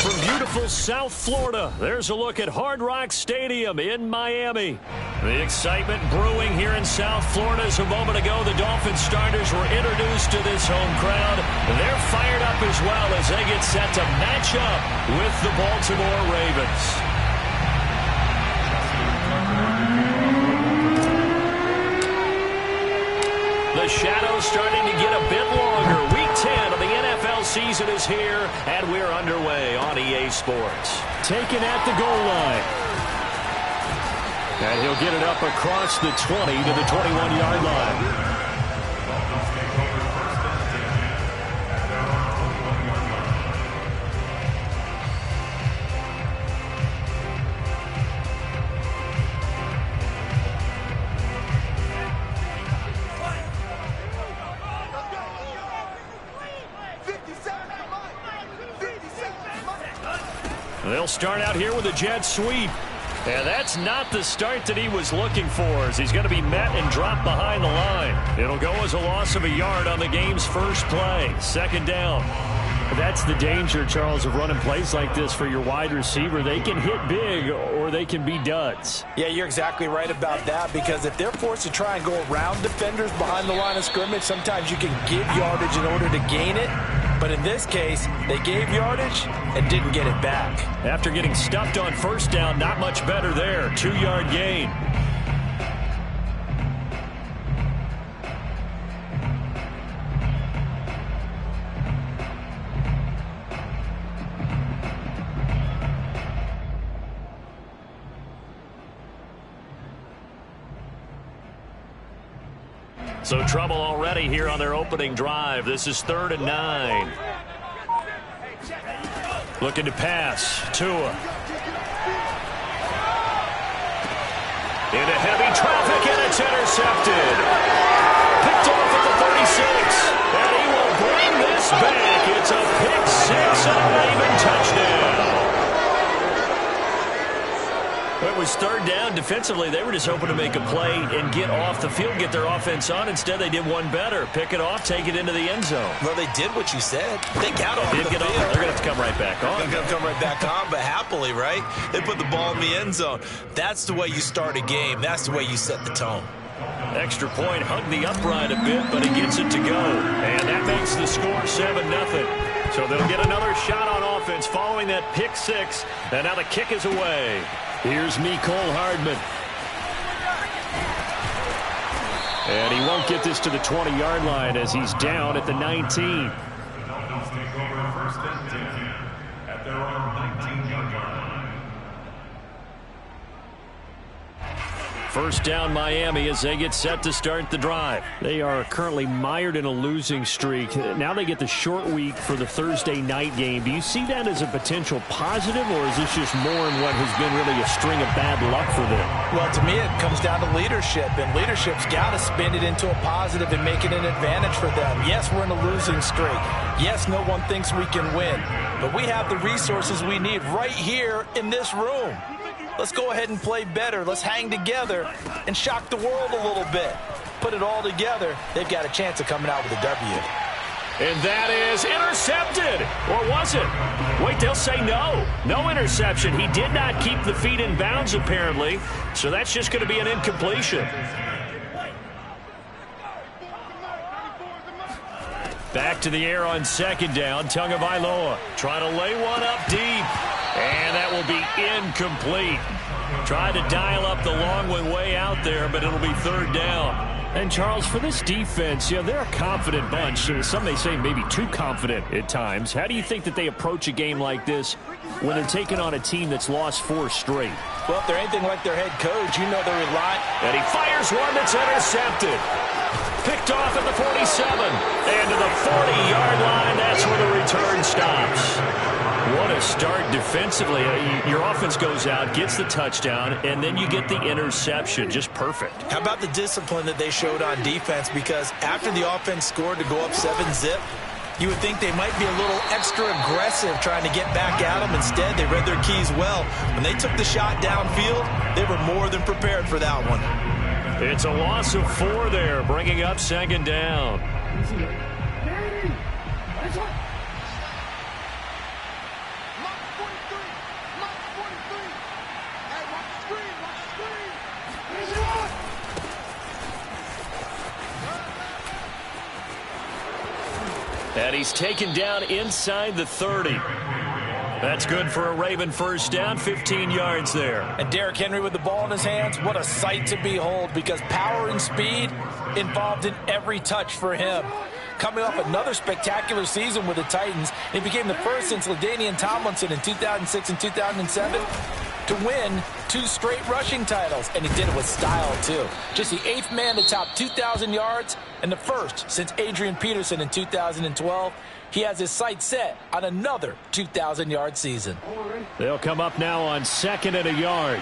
From beautiful South Florida, there's a look at Hard Rock Stadium in Miami. The excitement brewing here in South Florida as a moment ago the Dolphins starters were introduced to this home crowd. They're fired up as well as they get set to match up with the Baltimore Ravens. The shadow's starting to get a bit longer. Week 10 of the NFL season is here, and we're underway on EA Sports. Taken at the goal line. And he'll get it up across the 20 to the 21-yard line. They'll start out here with a jet sweep. And that's not the start that he was looking for, as he's going to be met and dropped behind the line. It'll go as a loss of a yard on the game's first play. Second down. That's the danger, Charles, of running plays like this for your wide receiver. They can hit big or they can be duds. Yeah, you're exactly right about that, because if they're forced to try and go around defenders behind the line of scrimmage, sometimes you can give yardage in order to gain it. But in this case, they gave yardage and didn't get it back. After getting stuffed on first down, not much better there. 2-yard gain. So trouble already here on their opening drive. This is 3rd and 9. Looking to pass. Tua. Into heavy traffic, and it's intercepted. Picked off at the 36. And he will bring this back. It's a pick six and a Raven touchdown. It was 3rd down. Defensively, they were just hoping to make a play and get off the field, get their offense on. Instead, they did one better. Pick it off, take it into the end zone. Well, they did what you said. They got off the field. They're going to have to come right back on. They're going to come right back on, but happily, right? They put the ball in the end zone. That's the way you start a game. That's the way you set the tone. Extra point, hug the upright a bit, but he gets it to go. And that makes the score 7-0. So they'll get another shot on offense following that pick six. And now the kick is away. Here's Mecole Hardman. And he won't get this to the 20-yard line as he's down at the 19. The Dolphins take over 1st and 10 at their own 19-yard line. First down Miami as they get set to start the drive. They are currently mired in a losing streak. Now they get the short week for the Thursday night game. Do you see that as a potential positive, or is this just more in what has been really a string of bad luck for them? Well, to me, it comes down to leadership, and leadership's got to spin it into a positive and make it an advantage for them. Yes, we're in a losing streak. Yes, no one thinks we can win, but we have the resources we need right here in this room. Let's go ahead and play better. Let's hang together and shock the world a little bit. Put it all together. They've got a chance of coming out with a W. And that is intercepted. Or was it? Wait, they'll say no. No interception. He did not keep the feet in bounds, apparently. So that's just going to be an incompletion. Back to the air on 2nd down. Tagovailoa trying to lay one up deep. And that will be incomplete. Tried to dial up the long one way out there, but it'll be 3rd down. And, Charles, for this defense, they're a confident bunch. Some may say maybe too confident at times. How do you think that they approach a game like this when they're taking on a team that's lost 4 straight? Well, if they're anything like their head coach, you know they're relying. And he fires one that's intercepted. Picked off at the 47. And to the 40-yard line, that's where the return stops. What a start defensively. Your offense goes out, gets the touchdown, and then you get the interception. Just perfect. How about the discipline that they showed on defense? Because after the offense scored to go up 7-zip, you would think they might be a little extra aggressive trying to get back at them. Instead, they read their keys well. When they took the shot downfield, they were more than prepared for that one. It's a loss of 4 there, bringing up 2nd down. And he's taken down inside the 30. That's good for a Raven first down, 15 yards there. And Derrick Henry with the ball in his hands, what a sight to behold, because power and speed involved in every touch for him. Coming off another spectacular season with the Titans, he became the first since LaDainian Tomlinson in 2006 and 2007 to win 2 straight rushing titles, and he did it with style, too. Just the 8th man to top 2,000 yards and the first since Adrian Peterson in 2012. He has his sights set on another 2,000-yard season. They'll come up now on 2nd and a yard.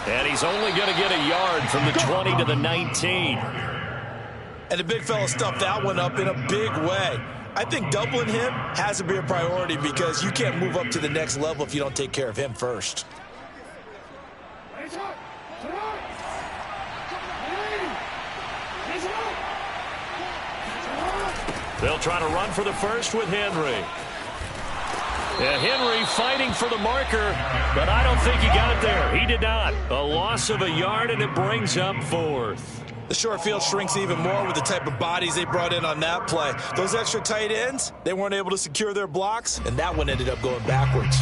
And he's only going to get a yard from the 20 to the 19. And the big fella stuffed that one up in a big way. I think doubling him has to be a priority because you can't move up to the next level if you don't take care of him first. They'll try to run for the first with Henry. And Henry fighting for the marker, but I don't think he got there. He did not. A loss of a yard, and it brings up 4th. The short field shrinks even more with the type of bodies they brought in on that play. Those extra tight ends, they weren't able to secure their blocks, and that one ended up going backwards.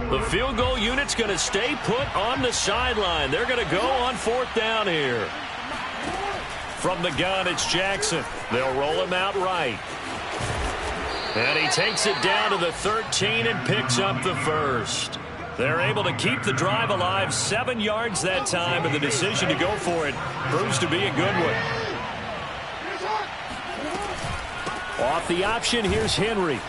The field goal unit's going to stay put on the sideline. They're going to go on 4th down here. From the gun, it's Jackson. They'll roll him out right. And he takes it down to the 13 and picks up the first. They're able to keep the drive alive, 7 yards that time, and the decision to go for it proves to be a good one. Off the option, here's Henry.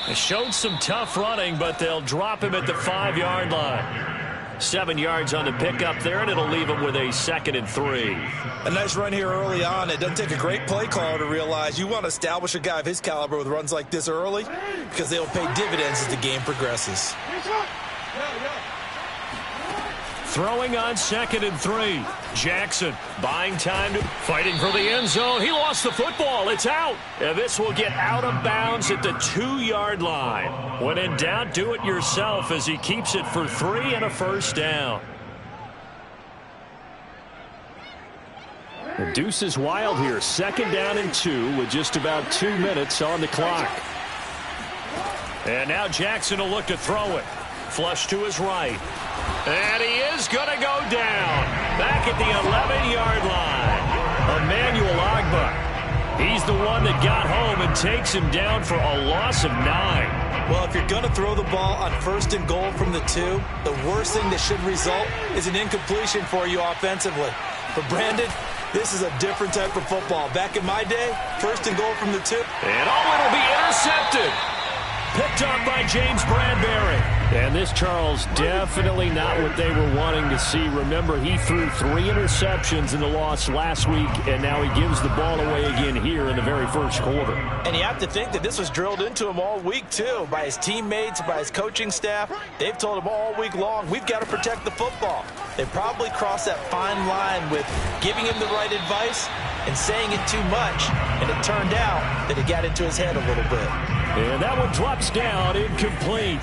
They showed some tough running, but they'll drop him at the 5-yard line. 7 yards on the pickup there, and it'll leave him with a 2nd and 3. A nice run here early on. It doesn't take a great play caller to realize you want to establish a guy of his caliber with runs like this early because they'll pay dividends as the game progresses. Throwing on 2nd and 3. Jackson buying time, fighting for the end zone. He lost the football. It's out. And this will get out of bounds at the 2-yard line. When in doubt, do it yourself as he keeps it for 3 and a first down. The deuce is wild here. 2nd down and 2 with just about 2 minutes on the clock. And now Jackson will look to throw it. Flush to his right. And he is going to go down. Back at the 11-yard line. Emmanuel Ogbah. He's the one that got home and takes him down for a loss of 9. Well, if you're going to throw the ball on 1st and goal from the 2, the worst thing that should result is an incompletion for you offensively. But Brandon, this is a different type of football. Back in my day, 1st and goal from the 2. And it'll be intercepted. Picked up by James Bradbury. And this, Charles, definitely not what they were wanting to see. Remember, he threw 3 interceptions in the loss last week, and now he gives the ball away again here in the very first quarter. And you have to think that this was drilled into him all week, too, by his teammates, by his coaching staff. They've told him all week long, we've got to protect the football. They probably crossed that fine line with giving him the right advice and saying it too much, and it turned out that it got into his head a little bit. And that one drops down, incomplete.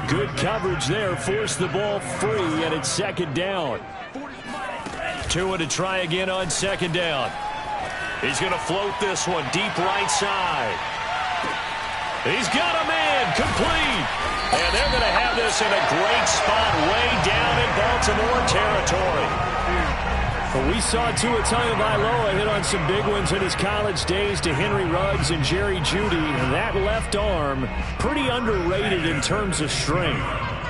Good coverage there, forced the ball free, and it's 2nd down. Tua to try again on 2nd down. He's going to float this one deep right side. He's got a man, complete. And they're going to have this in a great spot way down in Baltimore territory. Well, we saw Tua Tagovailoa hit on some big ones in his college days to Henry Ruggs and Jerry Jeudy. That left arm, pretty underrated in terms of strength.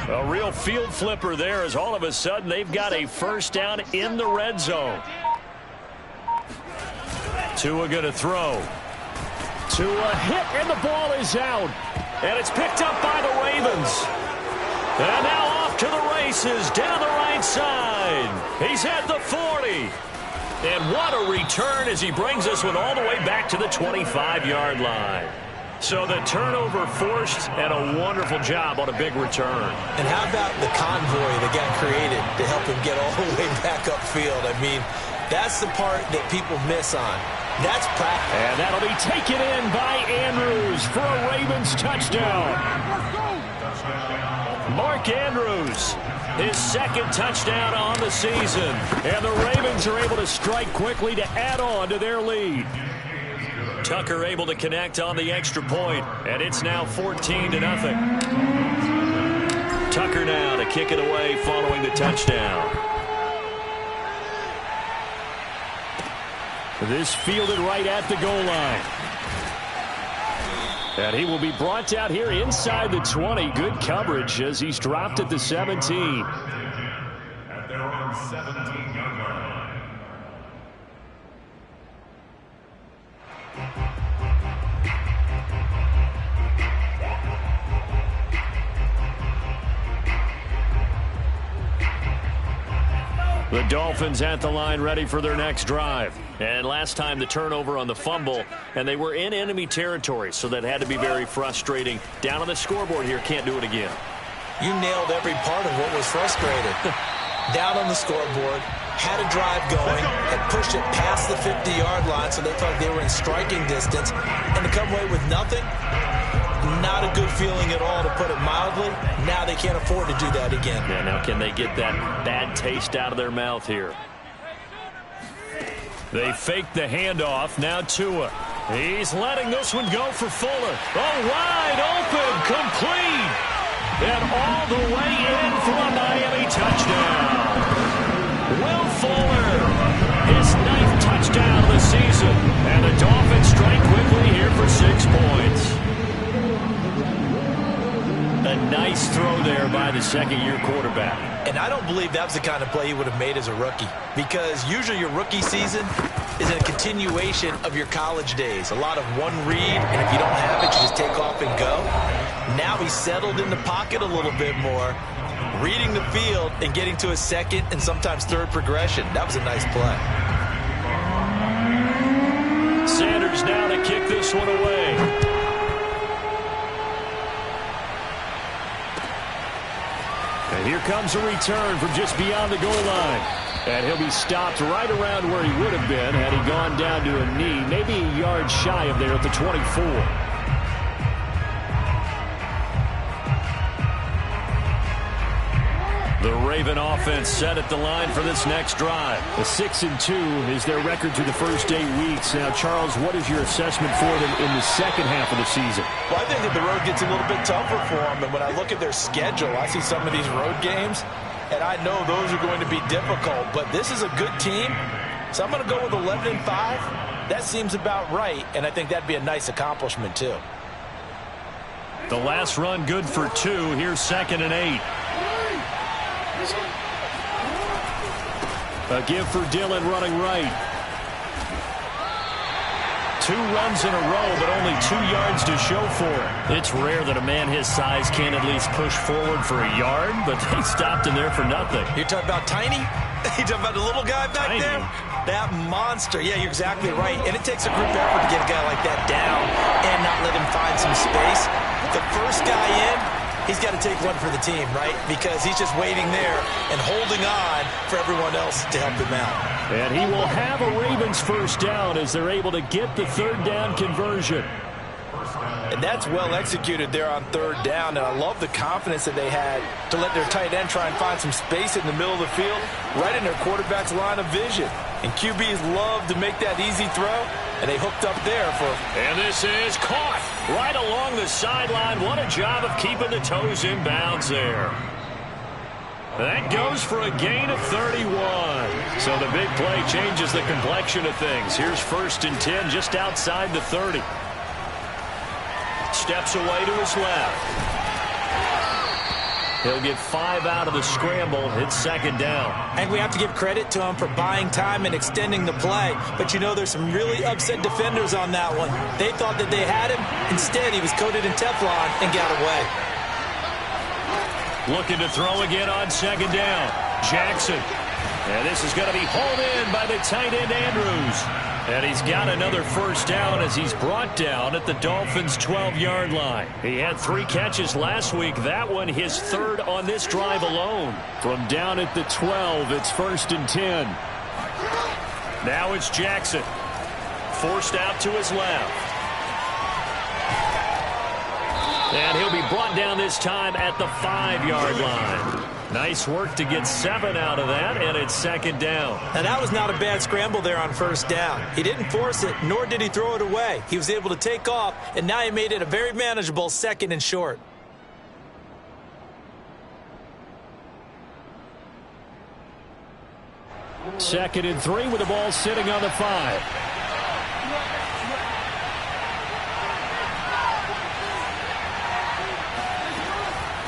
A real field flipper there as all of a sudden they've got a first down in the red zone. Tua going to throw. Tua hit, and the ball is out. And it's picked up by the Ravens. And now off to the races down the right side. He's at the 40. And what a return as he brings this one all the way back to the 25-yard line. So the turnover forced, and a wonderful job on a big return. And how about the convoy that got created to help him get all the way back upfield? I mean, That's the part that people miss on. That's practice. And that'll be taken in by Andrews for a Ravens touchdown. Mark Andrews, his second touchdown on the season. And the Ravens are able to strike quickly to add on to their lead. Tucker able to connect on the extra point, and it's now 14-0. Tucker now to kick it away following the touchdown. This fielded right at the goal line. And he will be brought down here inside the 20. Good coverage as he's dropped at the 17. At their own 17-yard line. The Dolphins at the line ready for their next drive. And last time the turnover on the fumble, and they were in enemy territory, so that had to be very frustrating. Down on the scoreboard here, can't do it again. You nailed every part of what was frustrating. Down on the scoreboard, had a drive going, had pushed it past the 50-yard line, so they thought they were in striking distance, and to come away with nothing, not a good feeling at all, to put it mildly. Now they can't afford to do that again. Yeah, now can they get that bad taste out of their mouth here? They fake the handoff. Now Tua. He's letting this one go for Fuller. Oh, wide open, complete. And all the way in for a Miami touchdown. Will Fuller, his 9th touchdown of the season. And the Dolphins strike quickly here for 6 points. A nice throw there by the second-year quarterback. And I don't believe that was the kind of play he would have made as a rookie, because usually your rookie season is a continuation of your college days. A lot of one read, and if you don't have it, you just take off and go. Now he's settled in the pocket a little bit more, reading the field and getting to a second and sometimes third progression. That was a nice play. Sanders now to kick this one away. And here comes a return from just beyond the goal line. And he'll be stopped right around where he would have been had he gone down to a knee, maybe a yard shy of there at the 24. The Raven offense set at the line for this next drive. A 6-2 is their record through the first 8 weeks. Now, Charles, what is your assessment for them in the second half of the season? Well, I think that the road gets a little bit tougher for them. And when I look at their schedule, I see some of these road games, and I know those are going to be difficult. But this is a good team, so I'm going to go with 11-5. That seems about right, and I think that'd be a nice accomplishment, too. The last run good for 2. Here's 2nd and 8. A give for Dillon running right. 2 runs in a row, but only 2 yards to show for it. It's rare that a man his size can at least push forward for a yard, but they stopped him there for nothing. You're talking about Tiny? You're talking about the little guy back there? That monster. Yeah, you're exactly right. And it takes a group effort to get a guy like that down and not let him find some space. The first guy in, he's got to take one for the team, right? Because he's just waiting there and holding on for everyone else to help him out. And he will have a Ravens first down as they're able to get the 3rd down conversion. And that's well executed there on 3rd down. And I love the confidence that they had to let their tight end try and find some space in the middle of the field, right in their quarterback's line of vision. And QBs love to make that easy throw, and they hooked up there for... And this is caught right along the sideline. What a job of keeping the toes in bounds there. That goes for a gain of 31. So the big play changes the complexion of things. Here's 1st and 10 just outside the 30. Steps away to his left. He'll get 5 out of the scramble. It's 2nd down. And we have to give credit to him for buying time and extending the play. But, you know, there's some really upset defenders on that one. They thought that they had him. Instead, he was coated in Teflon and got away. Looking to throw again on 2nd down. Jackson. And this is going to be hauled in by the tight end Andrews. And he's got another first down as he's brought down at the Dolphins' 12-yard line. He had 3 catches last week. That one his 3rd on this drive alone. From down at the 12, it's 1st and 10. Now it's Jackson. Forced out to his left. And he'll be brought down this time at the 5-yard line. Nice work to get 7 out of that, and it's second down. And that was not a bad scramble there on first down. He didn't force it, nor did he throw it away. He was able to take off, and now he made it a very manageable 2nd and short. Second and 3 with the ball sitting on the 5.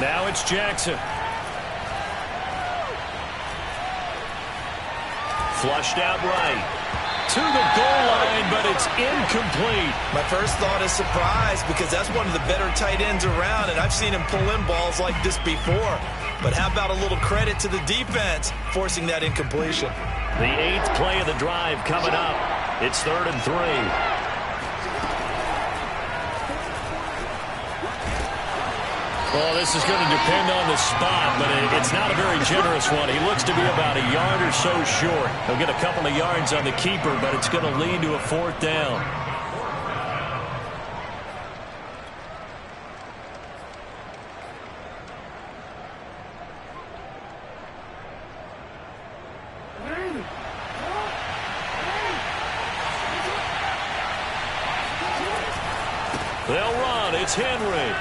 Now it's Jackson. Flushed out right. To the goal line, but it's incomplete. My first thought is surprise because that's one of the better tight ends around, and I've seen him pull in balls like this before. But how about a little credit to the defense forcing that incompletion? The 8th play of the drive coming up. It's 3rd and 3. Well, this is going to depend on the spot, but it's not a very generous one. He looks to be about a yard or so short. He'll get a couple of yards on the keeper, but it's going to lead to a 4th down. They'll run. It's Henry.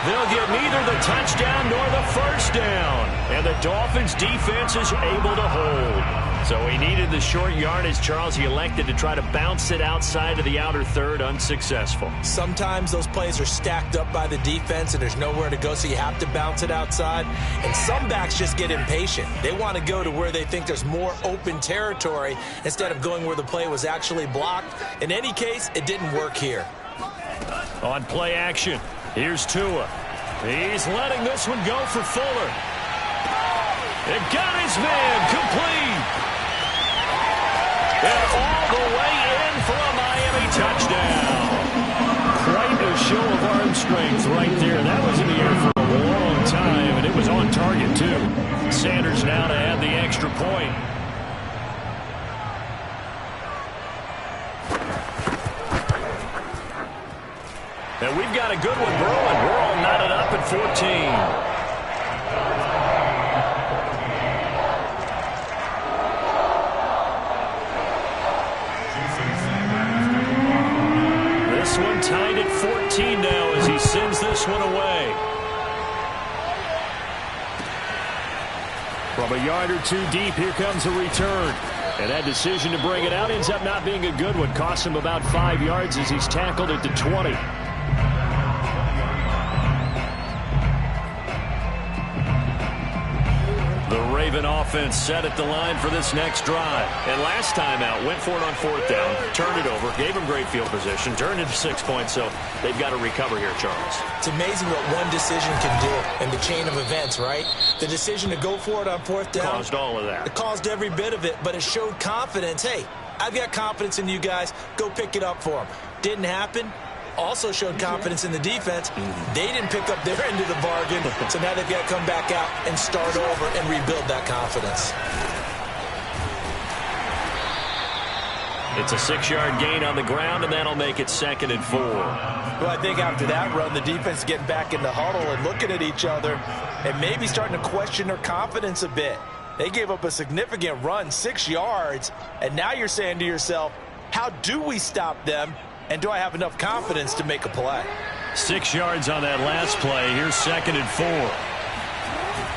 They'll get neither the touchdown nor the first down. And the Dolphins' defense is able to hold. So he needed the short yardage, Charles. He elected to try to bounce it outside of the outer third, unsuccessful. Sometimes those plays are stacked up by the defense and there's nowhere to go, so you have to bounce it outside. And some backs just get impatient. They want to go to where they think there's more open territory instead of going where the play was actually blocked. In any case, it didn't work here. On play action, here's Tua. He's letting this one go for Fuller. It got his man complete. And all the way in for a Miami touchdown. Quite a show of arm strength right there. That was in the air for a long time, and it was on target, too. Sanders now to add the extra point. And we've got a good one brewing. We're all knotted up at 14. This one tied at 14 now as he sends this one away. From a yard or two deep, here comes a return. And that decision to bring it out ends up not being a good one. Costs him about 5 yards as he's tackled at the 20. The Raven offense set at the line for this next drive. And last time out, went for it on 4th down, turned it over, gave them great field position, turned it to 6 points, so they've got to recover here, Charles. It's amazing what one decision can do in the chain of events, right? The decision to go for it on 4th down. Caused all of that. It caused every bit of it, but it showed confidence. Hey, I've got confidence in you guys. Go pick it up for them. Didn't happen. Also showed confidence in the defense. They didn't pick up their end of the bargain, so now they've got to come back out and start over and rebuild that confidence. It's a 6-yard gain on the ground, and that'll make it 2nd and 4. Well, I think after that run, the defense getting back in the huddle and looking at each other and maybe starting to question their confidence a bit. They gave up a significant run, 6 yards, and now you're saying to yourself, how do we stop them? And do I have enough confidence to make a play? 6 yards on that last play. Here's 2nd and 4.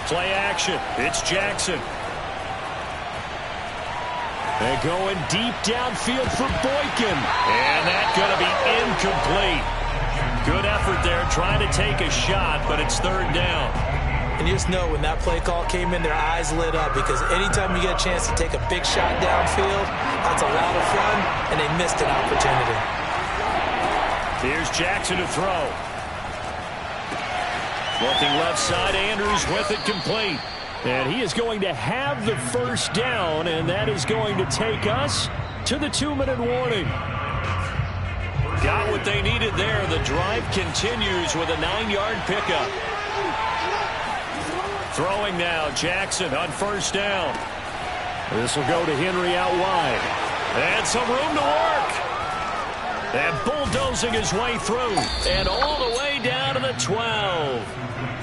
Play action. It's Jackson. They're going deep downfield for Boykin. And that's going to be incomplete. Good effort there trying to take a shot, but it's 3rd down. And you just know when that play call came in, their eyes lit up because anytime you get a chance to take a big shot downfield, that's a lot of fun, and they missed an opportunity. Here's Jackson to throw. Looking left side, Andrews with it complete. And he is going to have the first down, and that is going to take us to the 2-minute warning. Got what they needed there. The drive continues with a 9-yard pickup. Throwing now, Jackson on 1st down. This will go to Henry out wide. And some room to work. And bulldozing his way through. And all the way down to the 12.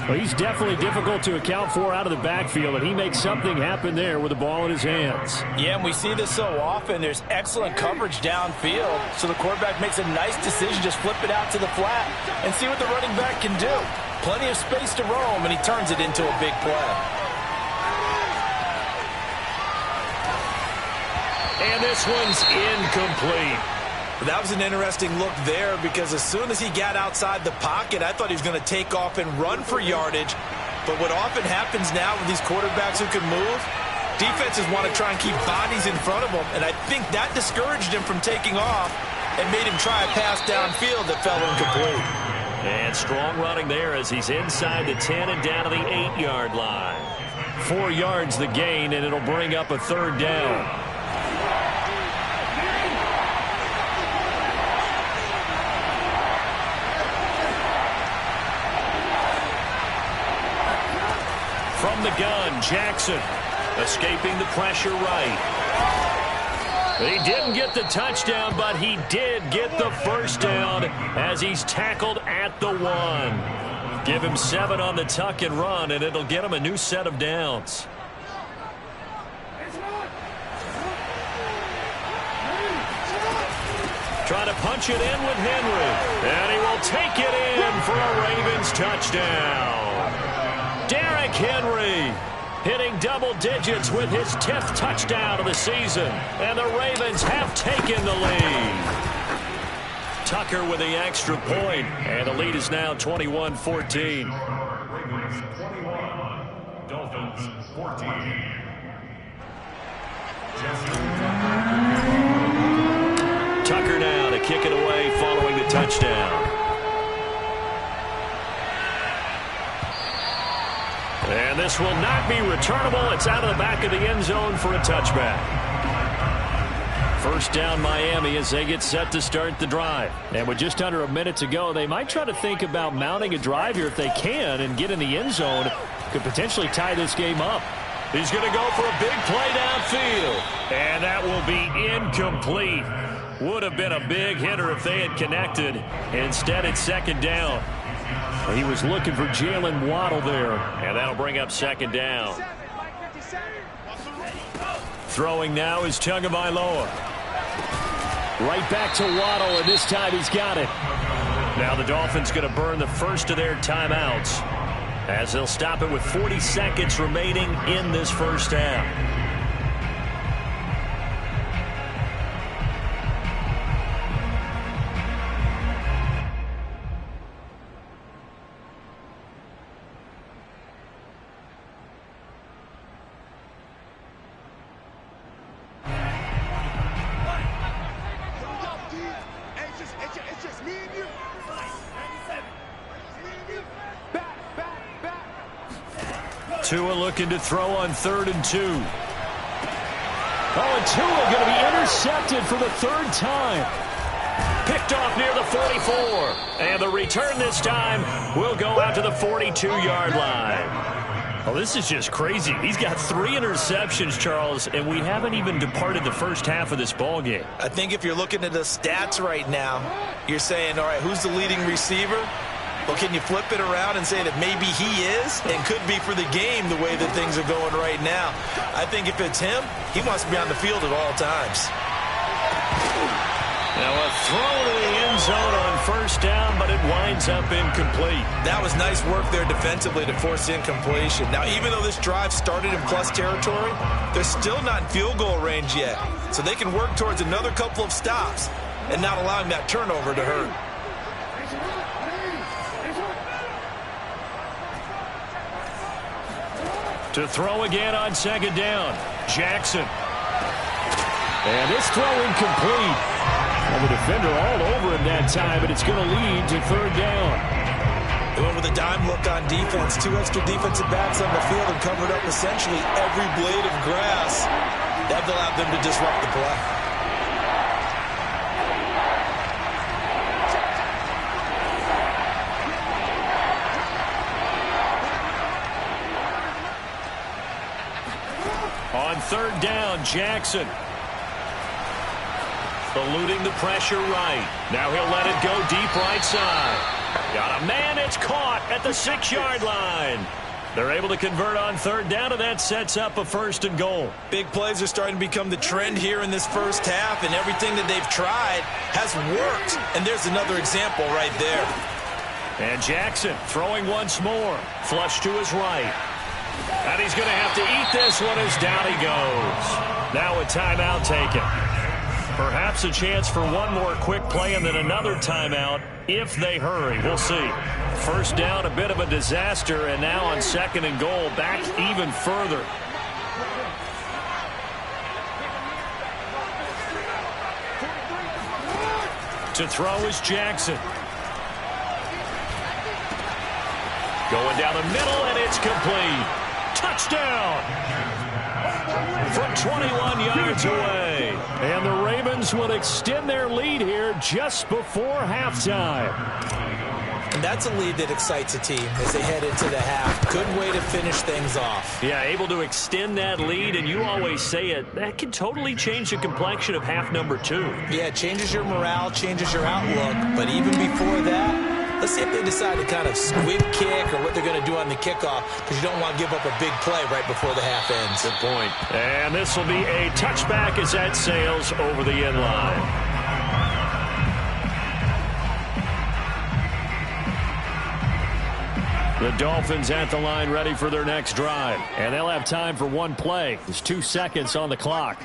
Well, he's definitely difficult to account for out of the backfield, and he makes something happen there with the ball in his hands. Yeah, and we see this so often. There's excellent coverage downfield, so the quarterback makes a nice decision, just flip it out to the flat and see what the running back can do. Plenty of space to roam, and he turns it into a big play. And this one's incomplete. That was an interesting look there because as soon as he got outside the pocket, I thought he was going to take off and run for yardage. But what often happens now with these quarterbacks who can move, defenses want to try and keep bodies in front of them, and I think that discouraged him from taking off and made him try a pass downfield that fell incomplete. And strong running there as he's inside the 10 and down to the 8-yard line. 4 yards the gain, and it'll bring up a third down. From the gun, Jackson escaping the pressure right. He didn't get the touchdown, but he did get the first down as he's tackled at the 1. Give him 7 on the tuck and run, and it'll get him a new set of downs. Trying to punch it in with Henry. And he will take it in for a Ravens touchdown. Derrick Henry hitting double digits with his 10th touchdown of the season. And the Ravens have taken the lead. Tucker with the extra point. And the lead is now 21-14. Ravens 21, Dolphins 14. Tucker now to kick it away following the touchdown. And this will not be returnable. It's out of the back of the end zone for a touchback. First down Miami as they get set to start the drive. And with just under a minute to go, they might try to think about mounting a drive here if they can and get in the end zone. Could potentially tie this game up. He's going to go for a big play downfield. And that will be incomplete. Would have been a big hitter if they had connected. Instead, it's second down. He was looking for Jalen Waddle there. And that'll bring up second down. Throwing now is Tagovailoa. Right back to Waddle, and this time he's got it. Now the Dolphins going to burn the first of their timeouts as they'll stop it with 40 seconds remaining in this first half. Tua looking to throw on 3rd and 2. Oh, and Tua going to be intercepted for the 3rd time. Picked off near the 44. And the return this time will go out to the 42-yard line. Oh, this is just crazy. He's got 3 interceptions, Charles, and we haven't even departed the first half of this ball game. I think if you're looking at the stats right now, you're saying, all right, who's the leading receiver? Well, can you flip it around and say that maybe he is and could be for the game the way that things are going right now? I think if it's him, he wants to be on the field at all times. Now a throw to the end zone on first down, but it winds up incomplete. That was nice work there defensively to force incompletion. Now, even though this drive started in plus territory, they're still not in field goal range yet. So they can work towards another couple of stops and not allowing that turnover to hurt. To throw again on second down, Jackson. And this throw incomplete. And the defender all over him that time, but it's going to lead to 3rd down. They went with a dime look on defense. 2 extra defensive backs on the field and covered up essentially every blade of grass. That allowed them to disrupt the play. On third down, Jackson. Eluding the pressure right. Now he'll let it go deep right side. Got a man, it's caught at the 6-yard line. They're able to convert on third down, and that sets up a 1st and goal. Big plays are starting to become the trend here in this first half, and everything that they've tried has worked. And there's another example right there. And Jackson throwing once more. Flush to his right. And he's going to have to eat this one as down he goes. Now a timeout taken. Perhaps a chance for one more quick play and then another timeout if they hurry. We'll see. First down, a bit of a disaster, and now on 2nd and goal, back even further. To throw is Jackson. Going down the middle, and it's complete. Touchdown! From 21 yards away. And the Ravens will extend their lead here just before halftime. And that's a lead that excites a team as they head into the half. Good way to finish things off. Yeah, able to extend that lead, and you always say it, that can totally change the complexion of half number 2. Yeah, it changes your morale, changes your outlook. But even before that, let's see if they decide to kind of squib kick or what they're going to do on the kickoff, because you don't want to give up a big play right before the half ends. Good point. And this will be a touchback as that sails over the end line. The Dolphins at the line ready for their next drive. And they'll have time for one play. There's 2 seconds on the clock.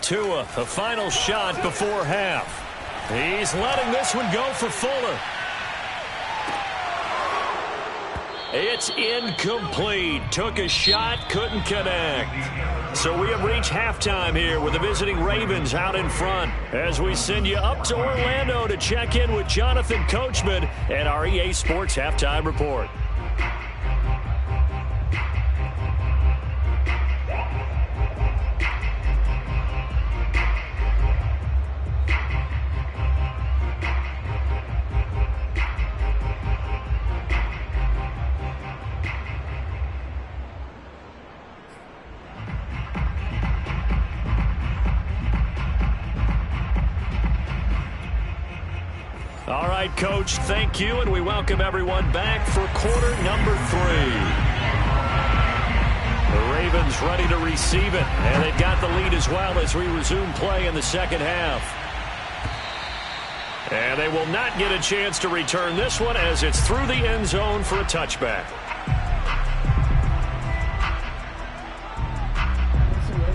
Tua, a final shot before half. He's letting this one go for Fuller. It's incomplete. Took a shot, couldn't connect. So we have reached halftime here with the visiting Ravens out in front as we send you up to Orlando to check in with Jonathan Coachman at our EA Sports Halftime Report. All right, Coach, thank you, and we welcome everyone back for quarter number 3. The Ravens ready to receive it, and they've got the lead as well as we resume play in the second half. And they will not get a chance to return this one as it's through the end zone for a touchback.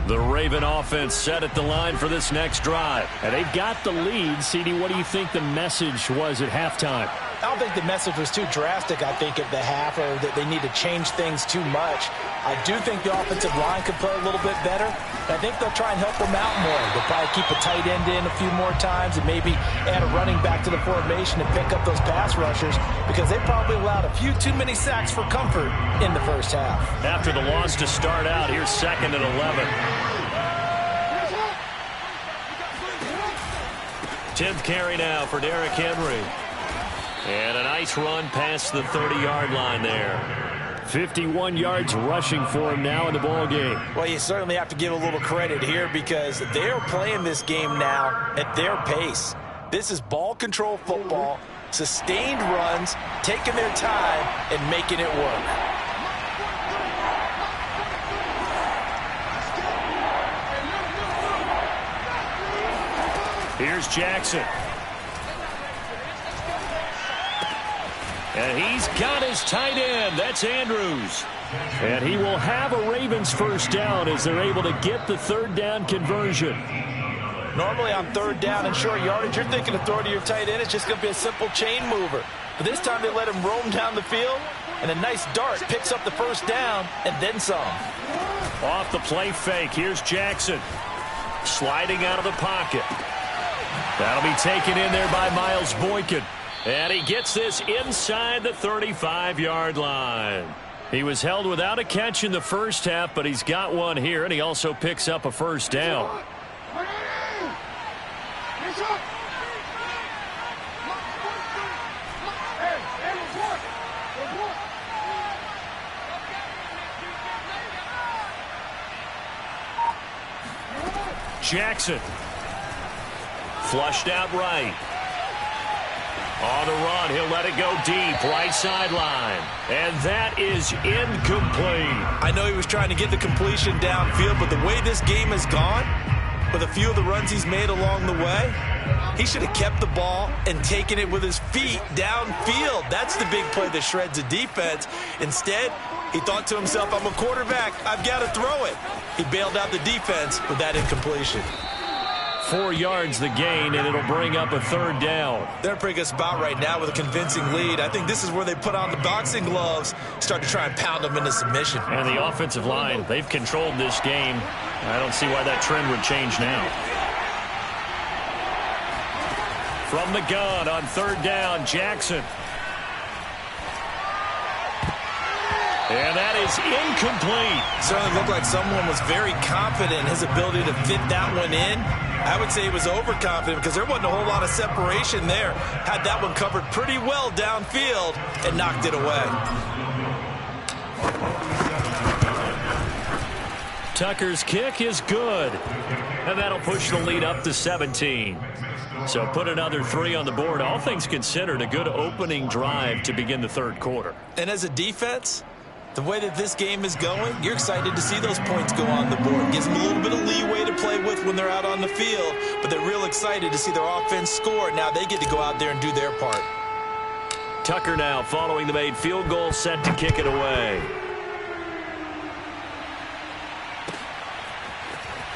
The Raven offense set at the line for this next drive. And they've got the lead. CD, what do you think the message was at halftime? I don't think the message was too drastic, I think, at the half, or that they need to change things too much. I do think the offensive line could play a little bit better. I think they'll try and help them out more. They'll probably keep a tight end in a few more times and maybe add a running back to the formation and pick up those pass rushers, because they probably allowed a few too many sacks for comfort in the first half. After the loss to start out, here's 2nd and 11. 10th carry now for Derrick Henry. And a nice run past the 30-yard line there. 51 yards rushing for him now in the ball game. Well, you certainly have to give a little credit here because they're playing this game now at their pace. This is ball control football, sustained runs, taking their time, and making it work. Here's Jackson. And he's got his tight end. That's Andrews. And he will have a Ravens first down as they're able to get the third down conversion. Normally on third down and short yardage, you're thinking of throwing to your tight end. It's just going to be a simple chain mover. But this time they let him roam down the field, and a nice dart picks up the first down and then some. Off the play fake, here's Jackson. Sliding out of the pocket. That'll be taken in there by Miles Boykin. And he gets this inside the 35-yard line. He was held without a catch in the first half, but he's got one here, and he also picks up a first down. Jackson. Flushed out right. On the run, he'll let it go deep, right sideline. And that is incomplete. I know he was trying to get the completion downfield, but the way this game has gone, with a few of the runs he's made along the way, he should have kept the ball and taken it with his feet downfield. That's the big play that shreds the defense. Instead, he thought to himself, I'm a quarterback, I've got to throw it. He bailed out the defense with that incompletion. 4 yards the gain, and it'll bring up a third down. They're in a pretty good spot right now with a convincing lead. I think this is where they put on the boxing gloves, start to try and pound them into submission. And the offensive line, they've controlled this game. I don't see why that trend would change now. From the gun on third down, Jackson. And that is incomplete. Certainly looked like someone was very confident in his ability to fit that one in. I would say he was overconfident because there wasn't a whole lot of separation there. Had that one covered pretty well downfield and knocked it away. Tucker's kick is good. And that'll push the lead up to 17. So put another 3 on the board. All things considered, a good opening drive to begin the third quarter. And as a defense, the way that this game is going, you're excited to see those points go on the board. Gives them a little bit of leeway to play with when they're out on the field, but they're real excited to see their offense score. Now they get to go out there and do their part. Tucker now following the made field goal, set to kick it away.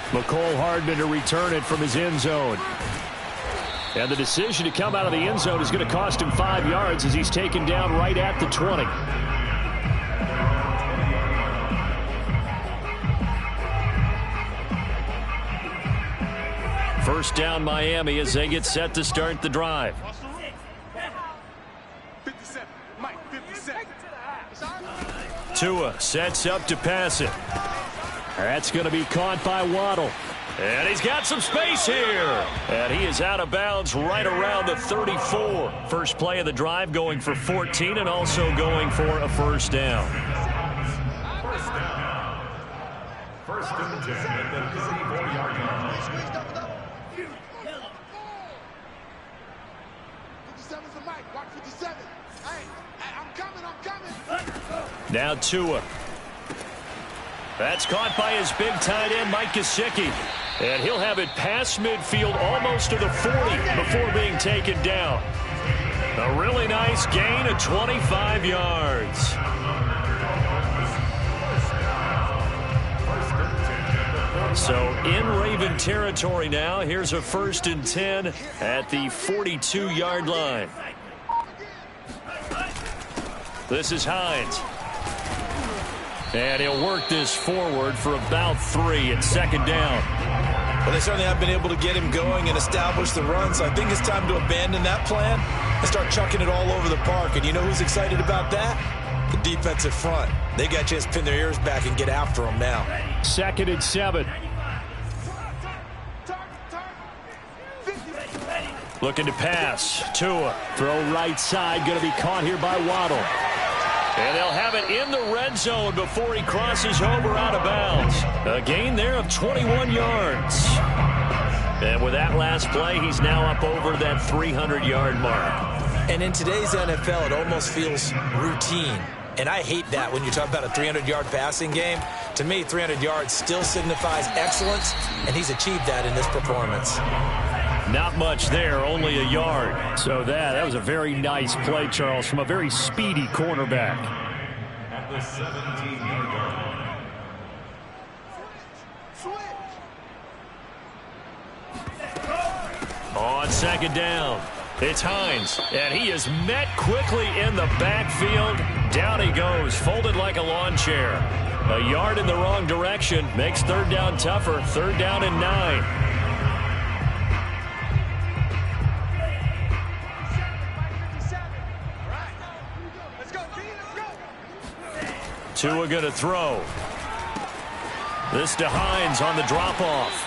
McCole Hardman to return it from his end zone. And the decision to come out of the end zone is going to cost him 5 yards as he's taken down right at the 20. First down Miami as they get set to start the drive. 57. Mike, 57. Tua sets up to pass it. That's going to be caught by Waddle. And he's got some space here. And he is out of bounds right around the 34. First play of the drive going for 14 and also going for a first down. First and 10 at the 34-yard line. Now Tua. That's caught by his big tight end, Mike Gesicki. And he'll have it past midfield almost to the 40 before being taken down. A really nice gain of 25 yards. So in Raven territory now. Here's a 1st and 10 at the 42-yard line. This is Hines. And he'll work this forward for about 3 at second down. Well, they certainly have been able to get him going and establish the run, so I think it's time to abandon that plan and start chucking it all over the park. And you know who's excited about that? The defensive front. They got a chance to pin their ears back and get after him now. 2nd and 7. Looking to pass. Tua. Throw right side, going to be caught here by Waddle. And they'll have it in the red zone before he crosses over out of bounds. A gain there of 21 yards. And with that last play, he's now up over that 300-yard mark. And in today's NFL, it almost feels routine. And I hate that when you talk about a 300-yard passing game. To me, 300 yards still signifies excellence, and he's achieved that in this performance. Not much there, only a yard. So that was a very nice play, Charles, from a very speedy cornerback. At the 17-yard line. On second down, it's Hines, and he is met quickly in the backfield. Down he goes, folded like a lawn chair. A yard in the wrong direction makes third down tougher. 3rd down and 9. Tua going to throw. This to Hines on the drop-off.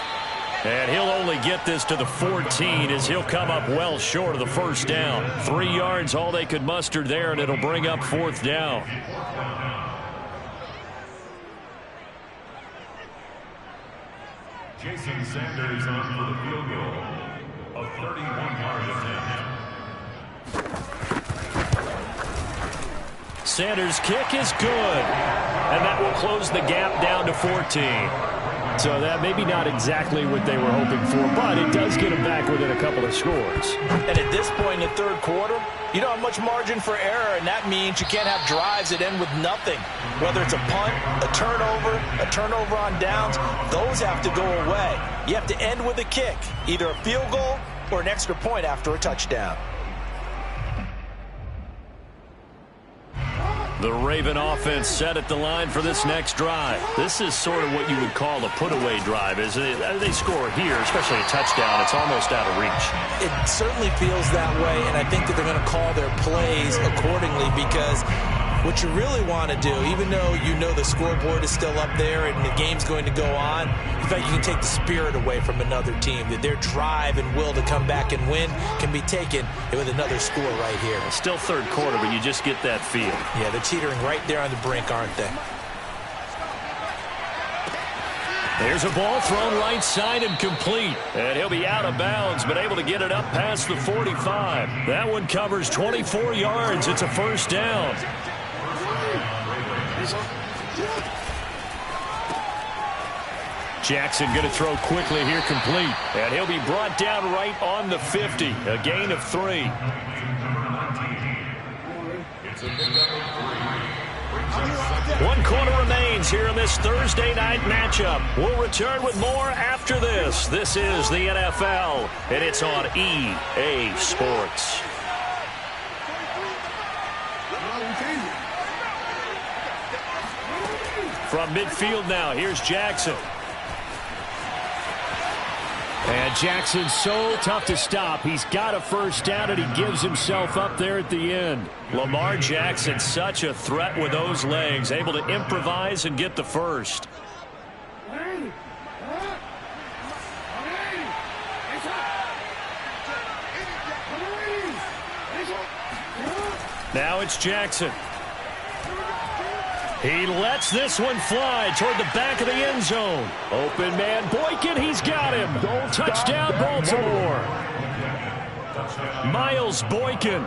And he'll only get this to the 14 as he'll come up well short of the first down. 3 yards, all they could muster there, and it'll bring up 4th down. Jason Sanders on for the field goal. A 31-yard attempt. Sanders' kick is good. And that will close the gap down to 14. So that maybe not exactly what they were hoping for, but it does get them back within a couple of scores. And at this point in the third quarter, you don't have much margin for error, and that means you can't have drives that end with nothing. Whether it's a punt, a turnover on downs, those have to go away. You have to end with a kick, either a field goal or an extra point after a touchdown. The Raven offense set at the line for this next drive. This is sort of what you would call a put-away drive, isn't it? They score here, especially a touchdown. It's almost out of reach. It certainly feels that way, and I think that they're going to call their plays accordingly because what you really want to do, even though you know the scoreboard is still up there and the game's going to go on, in fact, you can take the spirit away from another team. That their drive and will to come back and win can be taken with another score right here. It's still third quarter, but you just get that feel. Yeah, they're teetering right there on the brink, aren't they? There's a ball thrown right side and complete. And he'll be out of bounds, but able to get it up past the 45. That one covers 24 yards. It's a first down. Jackson going to throw quickly here, complete. And he'll be brought down right on the 50. A gain of 3. One quarter remains here in this Thursday night matchup. We'll return with more after this. This is the NFL, and it's on EA Sports. From midfield now, here's Jackson. And Jackson's so tough to stop. He's got a first down, and he gives himself up there at the end. Lamar Jackson, such a threat with those legs, able to improvise and get the first. Now it's Jackson. He lets this one fly toward the back of the end zone. Open man, Boykin, he's got him. Touchdown, Baltimore. Miles Boykin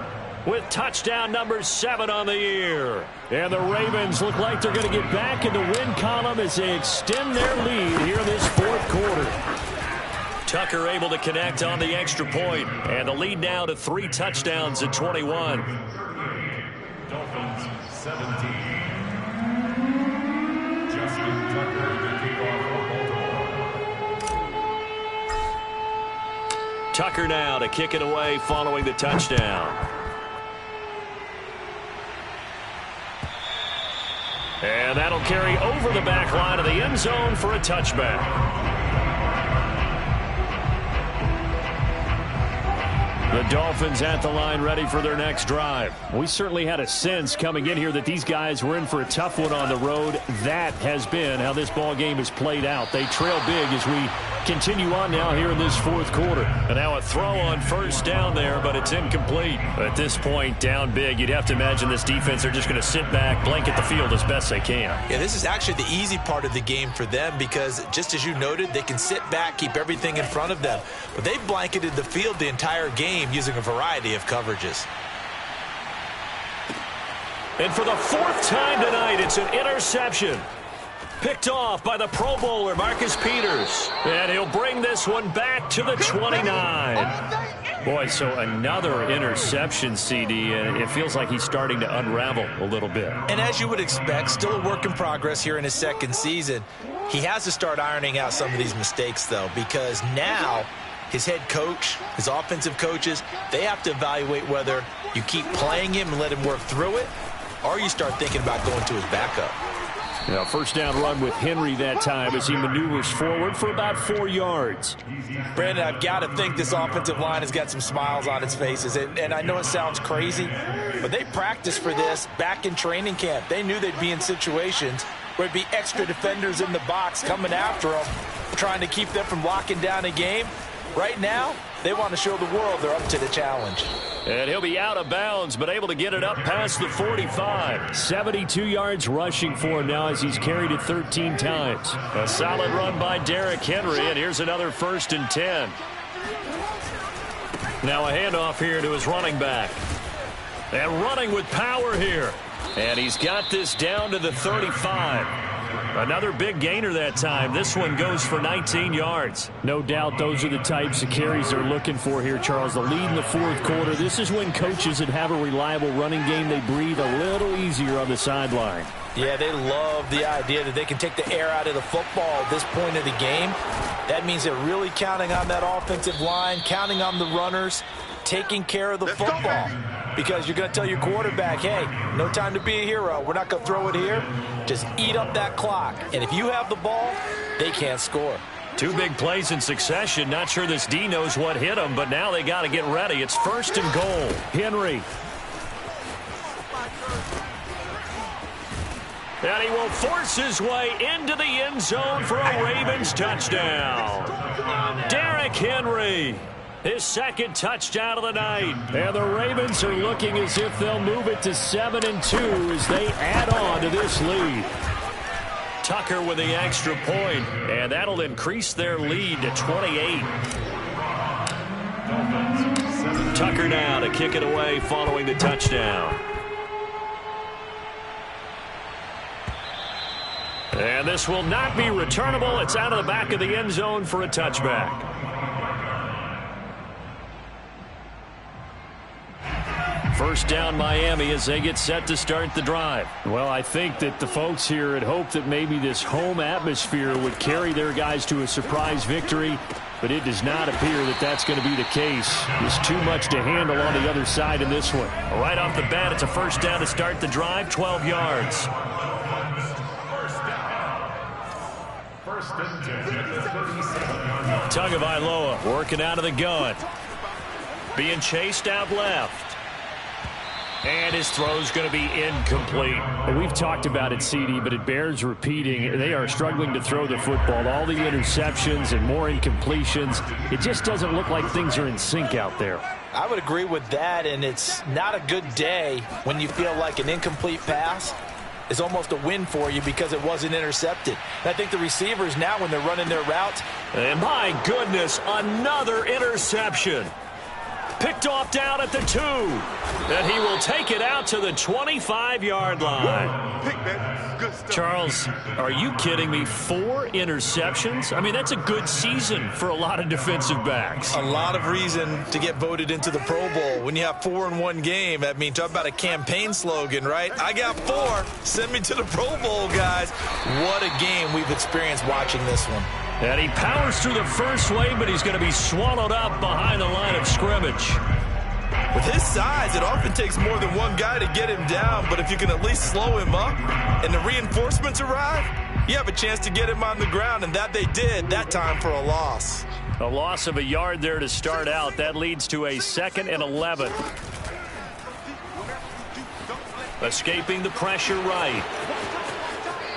with touchdown number 7 on the year. And the Ravens look like they're going to get back in the win column as they extend their lead here in this fourth quarter. Tucker able to connect on the extra point, and the lead now to 3 touchdowns at 21. Dolphins 17. Justin Tucker to kick off for Baltimore. Tucker now to kick it away following the touchdown. And that'll carry over the back line of the end zone for a touchback. The Dolphins at the line ready for their next drive. We certainly had a sense coming in here that these guys were in for a tough one on the road. That has been how this ball game has played out. They trail big as we continue on now here in this fourth quarter. And now a throw on first down there, but it's incomplete. At this point, down big, you'd have to imagine this defense, they're just going to sit back, blanket the field as best they can. Yeah, this is actually the easy part of the game for them because, just as you noted, they can sit back, keep everything in front of them. But they blanketed the field the entire game using a variety of coverages. And for the 4th time tonight, it's an interception. Picked off by the Pro Bowler, Marcus Peters. And he'll bring this one back to the 29. Boy, so another interception, CD, and it feels like he's starting to unravel a little bit. And as you would expect, still a work in progress here in his second season. He has to start ironing out some of these mistakes, though, because now his head coach, his offensive coaches, they have to evaluate whether you keep playing him and let him work through it, or you start thinking about going to his backup. Now, first down run with Henry that time as he maneuvers forward for about 4 yards. Brandon, I've got to think this offensive line has got some smiles on its faces. And I know it sounds crazy, but they practiced for this back in training camp. They knew they'd be in situations where it'd be extra defenders in the box coming after them, trying to keep them from locking down a game. Right now, they want to show the world they're up to the challenge. And he'll be out of bounds, but able to get it up past the 45. 72 yards rushing for him now as he's carried it 13 times. A solid run by Derrick Henry, and here's another 1st and 10. Now a handoff here to his running back. And running with power here. And he's got this down to the 35. Another big gainer that time. This one goes for 19 yards. No doubt those are the types of carries they're looking for here, Charles. The lead in the 4th quarter. This is when coaches that have a reliable running game, they breathe a little easier on the sideline. Yeah, they love the idea that they can take the air out of the football at this point of the game. That means they're really counting on that offensive line, counting on the runners, taking care of the football. Because you're going to tell your quarterback, hey, no time to be a hero. We're not going to throw it here. Just eat up that clock. And if you have the ball, they can't score. 2 big plays in succession. Not sure this D knows what hit him, but now they got to get ready. It's 1st and goal. Henry. And he will force his way into the end zone for a Ravens touchdown. Derrick Henry. His 2nd touchdown of the night. And the Ravens are looking as if they'll move it to 7-2 as they add on to this lead. Tucker with the extra point, and that'll increase their lead to 28. Tucker now to kick it away following the touchdown. And this will not be returnable. It's out of the back of the end zone for a touchback. First down Miami as they get set to start the drive. Well, I think that the folks here had hoped that maybe this home atmosphere would carry their guys to a surprise victory, but it does not appear that that's going to be the case. There's too much to handle on the other side in this one. Right off the bat, it's a first down to start the drive, 12 yards. Tagovailoa working out of the gun. Being chased out left. And his throw's going to be incomplete. We've talked about it, CD, but it bears repeating. They are struggling to throw the football. All the interceptions and more incompletions. It just doesn't look like things are in sync out there. I would agree with that, and it's not a good day when you feel like an incomplete pass is almost a win for you because it wasn't intercepted. And I think the receivers now, when they're running their routes. And my goodness, another interception. Picked off down at the 2. And he will take it out to the 25-yard line. Charles, are you kidding me? 4 interceptions? I mean, that's a good season for a lot of defensive backs. A lot of reason to get voted into the Pro Bowl. When you have 4 in one game, I mean, talk about a campaign slogan, right? I got 4. Send me to the Pro Bowl, guys. What a game we've experienced watching this one. And he powers through the first wave, but he's going to be swallowed up behind the line of scrimmage. With his size, it often takes more than one guy to get him down, but if you can at least slow him up and the reinforcements arrive, you have a chance to get him on the ground, and that they did that time for a loss. A loss of a yard there to start out. That leads to a 2nd and 11. Escaping the pressure right.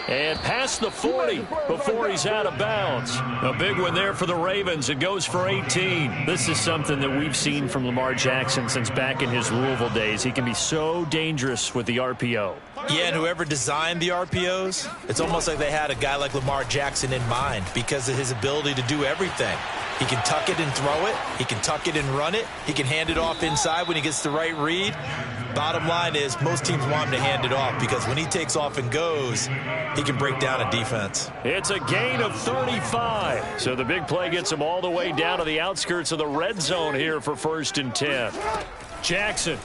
And past the 40 before he's out of bounds. A big one there for the Ravens. It goes for 18. This is something that we've seen from Lamar Jackson since back in his Louisville days. He can be so dangerous with the RPO. Yeah, and whoever designed the RPOs, it's almost like they had a guy like Lamar Jackson in mind because of his ability to do everything. He can tuck it and throw it. He can tuck it and run it. He can hand it off inside when he gets the right read. Bottom line is most teams want him to hand it off because when he takes off and goes, he can break down a defense. It's a gain of 35. So the big play gets him all the way down to the outskirts of the red zone here for 1st and 10. Jackson.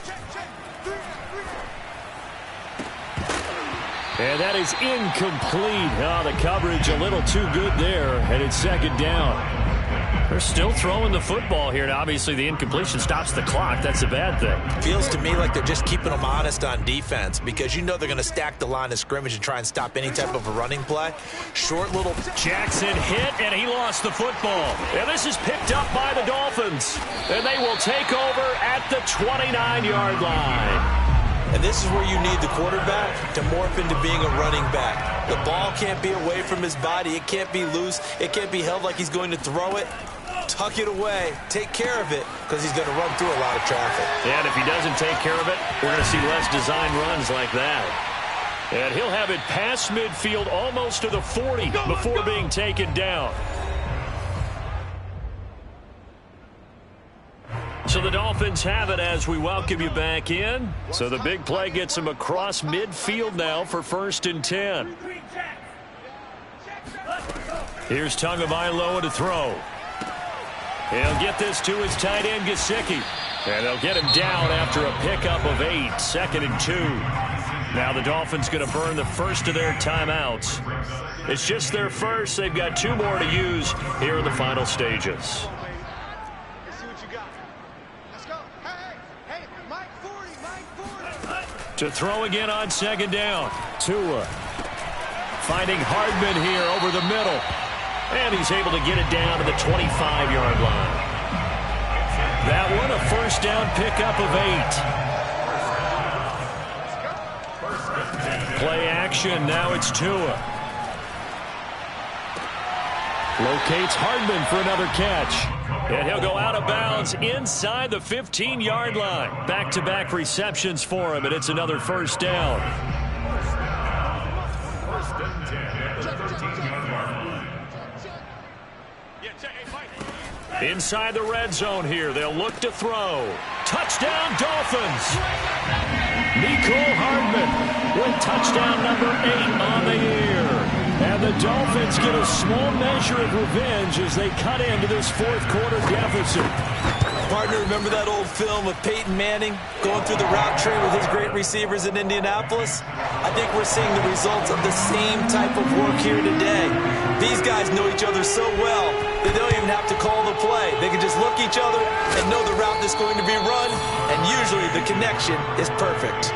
And that is incomplete. Oh, the coverage a little too good there, and it's 2nd down. They're still throwing the football here, and obviously the incompletion stops the clock. That's a bad thing. Feels to me like they're just keeping them honest on defense because you know they're going to stack the line of scrimmage and try and stop any type of a running play. Short little... Jackson hit, and he lost the football. And this is picked up by the Dolphins. And they will take over at the 29-yard line. And this is where you need the quarterback to morph into being a running back. The ball can't be away from his body. It can't be loose. It can't be held like he's going to throw it. huck it away, take care of it, because he's going to run through a lot of traffic. And if he doesn't take care of it, we're going to see less design runs like that. And he'll have it past midfield almost to the 40 before being taken down. So the Dolphins have it as we welcome you back in. So the big play gets him across midfield now for 1st and 10. Here's Tagovailoa to throw. He'll get this to his tight end, Gesicki. And they'll get him down after a pickup of 8, 2nd and 2. Now the Dolphins going to burn the first of their timeouts. It's just their first. They've got 2 more to use here in the final stages. To throw again on 2nd down. Tua finding Hardman here over the middle. And he's able to get it down to the 25-yard line. That one a 1st down pickup of 8. Play action. Now it's Tua. Locates Hardman for another catch. And he'll go out of bounds inside the 15-yard line. Back-to-back receptions for him, and it's another 1st down. Inside the red zone here, they'll look to throw. Touchdown, Dolphins! Mecole Hardman with touchdown number 8 on the year. And the Dolphins get a small measure of revenge as they cut into this 4th quarter deficit. Partner, remember that old film of Peyton Manning going through the route tree with his great receivers in Indianapolis? I think we're seeing the results of the same type of work here today. These guys know each other so well that they don't even have to call the play. They can just look each other and know the route that's going to be run, and usually the connection is perfect.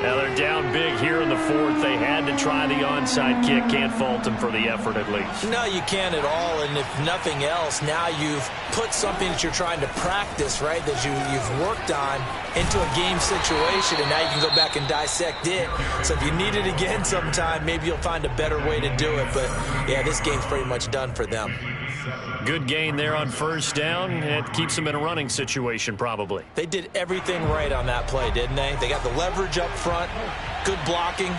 Now they're down big here in the 4th. They had to try the onside kick. Can't fault them for the effort at least. No, you can't at all. And if nothing else, now you've put something that you're trying to practice, right, that you've worked on into a game situation, and now you can go back and dissect it. So if you need it again sometime, maybe you'll find a better way to do it. But, yeah, this game's pretty much done for them. Good gain there on 1st down. It keeps them in a running situation probably. They did everything right on that play, didn't they? They got the leverage up front, good blocking,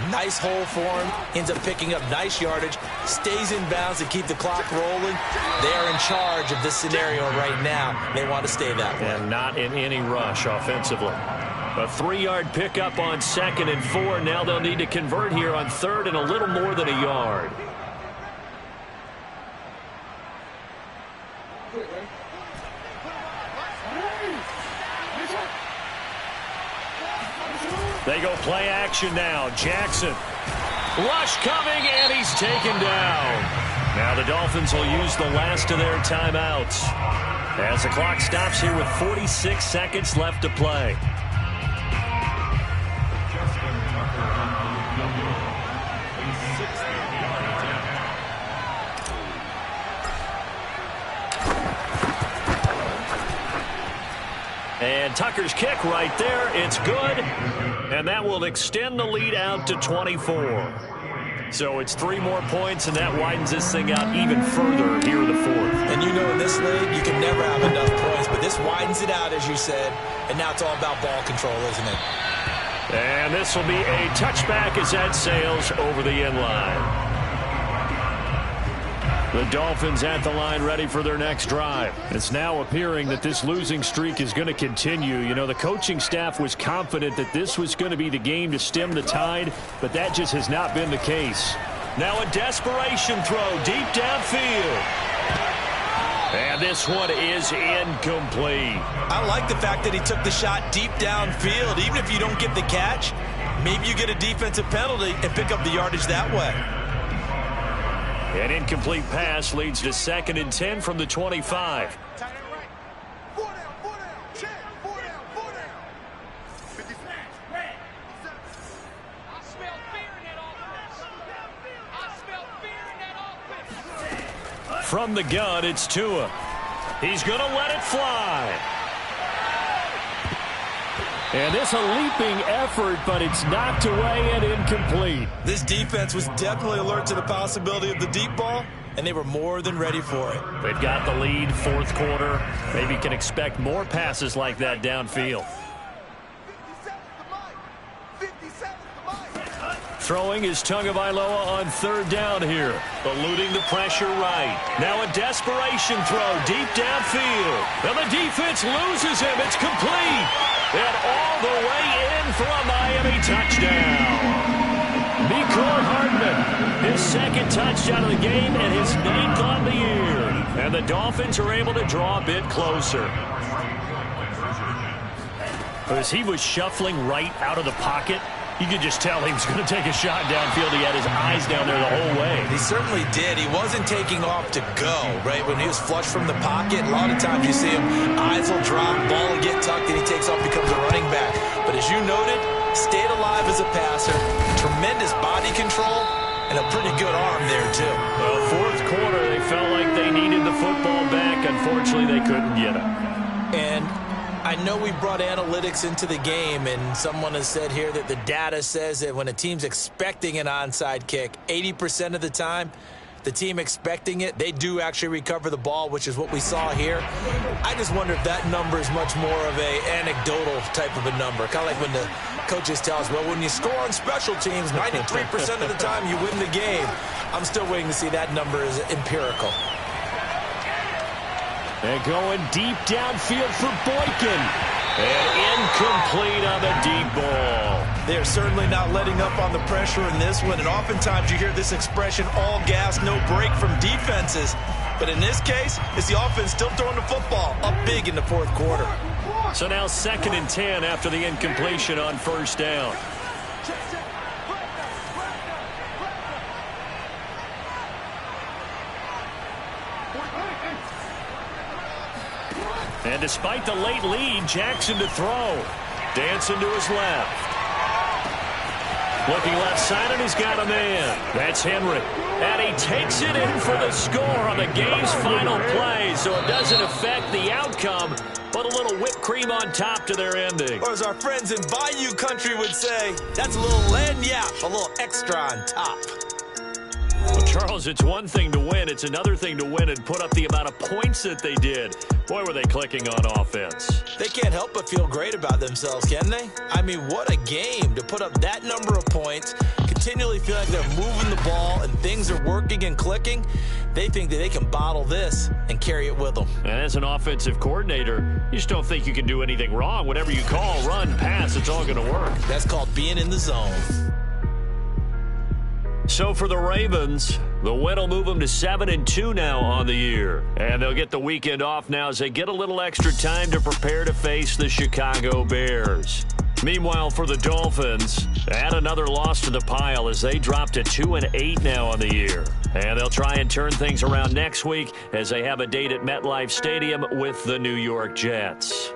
nice hole for him, ends up picking up nice yardage, stays in bounds to keep the clock rolling. They are in charge of this scenario right now. They want to stay that way. And not in any rush offensively. A 3-yard pickup on 2nd and 4. Now they'll need to convert here on 3rd and a little more than a yard. They go play action now. Jackson. Rush coming, and he's taken down. Now the Dolphins will use the last of their timeouts as the clock stops here with 46 seconds left to play. And Tucker's kick right there. It's good. And that will extend the lead out to 24. So it's 3 more points, and that widens this thing out even further here in the 4th. And you know in this league, you can never have enough points. But this widens it out, as you said. And now it's all about ball control, isn't it? And this will be a touchback as that sails over the end line. The Dolphins at the line ready for their next drive. It's now appearing that this losing streak is going to continue. You know, the coaching staff was confident that this was going to be the game to stem the tide, but that just has not been the case. Now a desperation throw deep downfield. And this one is incomplete. I like the fact that he took the shot deep downfield. Even if you don't get the catch, maybe you get a defensive penalty and pick up the yardage that way. An incomplete pass leads to 2nd and 10 from the 25. From the gun, it's Tua. He's going to let it fly. And this a leaping effort, but it's knocked away and incomplete. This defense was definitely alert to the possibility of the deep ball, and they were more than ready for it. They've got the lead, fourth quarter. Maybe can expect more passes like that downfield. Throwing is Tagovailoa on third down here. Eluding the pressure right. Now a desperation throw deep downfield. And the defense loses him. It's complete. And all the way in for a Miami touchdown. Mecole Hardman, his second touchdown of the game and his 9th on the year. And the Dolphins are able to draw a bit closer. As he was shuffling right out of the pocket, you could just tell he was going to take a shot downfield. He had his eyes down there the whole way. He certainly did. He wasn't taking off to go, right? When he was flush from the pocket, a lot of times you see him, eyes will drop, ball will get tucked, and he takes off, becomes a running back. But as you noted, stayed alive as a passer, tremendous body control, and a pretty good arm there, too. Well, fourth quarter, they felt like they needed the football back. Unfortunately, they couldn't get it. And I know we brought analytics into the game, and someone has said here that the data says that when a team's expecting an onside kick, 80% of the time, the team expecting it, they do actually recover the ball, which is what we saw here. I just wonder if that number is much more of a anecdotal type of a number. Kind of like when the coaches tell us, well, when you score on special teams, 93% of the time you win the game. I'm still waiting to see that number is empirical. And going deep downfield for Boykin. And incomplete on the deep ball. They're certainly not letting up on the pressure in this one. And oftentimes you hear this expression, all gas, no break from defenses. But in this case, it's the offense still throwing the football up big in the fourth quarter. So now 2nd and 10 after the incompletion on first down. And despite the late lead, Jackson to throw. Dancing to his left. Looking left side, and he's got a man. That's Henry. And he takes it in for the score on the game's final play. So it doesn't affect the outcome, but a little whipped cream on top to their ending. Or as our friends in Bayou Country would say, that's a little lagniappe, a little extra on top. Well, Charles, it's one thing to win. It's another thing to win and put up the amount of points that they did. Boy, were they clicking on offense. They can't help but feel great about themselves, can they? I mean, what a game to put up that number of points, continually feel like they're moving the ball and things are working and clicking. They think that they can bottle this and carry it with them. And as an offensive coordinator, you just don't think you can do anything wrong. Whatever you call, run, pass, it's all going to work. That's called being in the zone. So for the Ravens, the win will move them to 7-2 now on the year. And they'll get the weekend off now as they get a little extra time to prepare to face the Chicago Bears. Meanwhile, for the Dolphins, add another loss to the pile as they drop to 2-8 now on the year. And they'll try and turn things around next week as they have a date at MetLife Stadium with the New York Jets.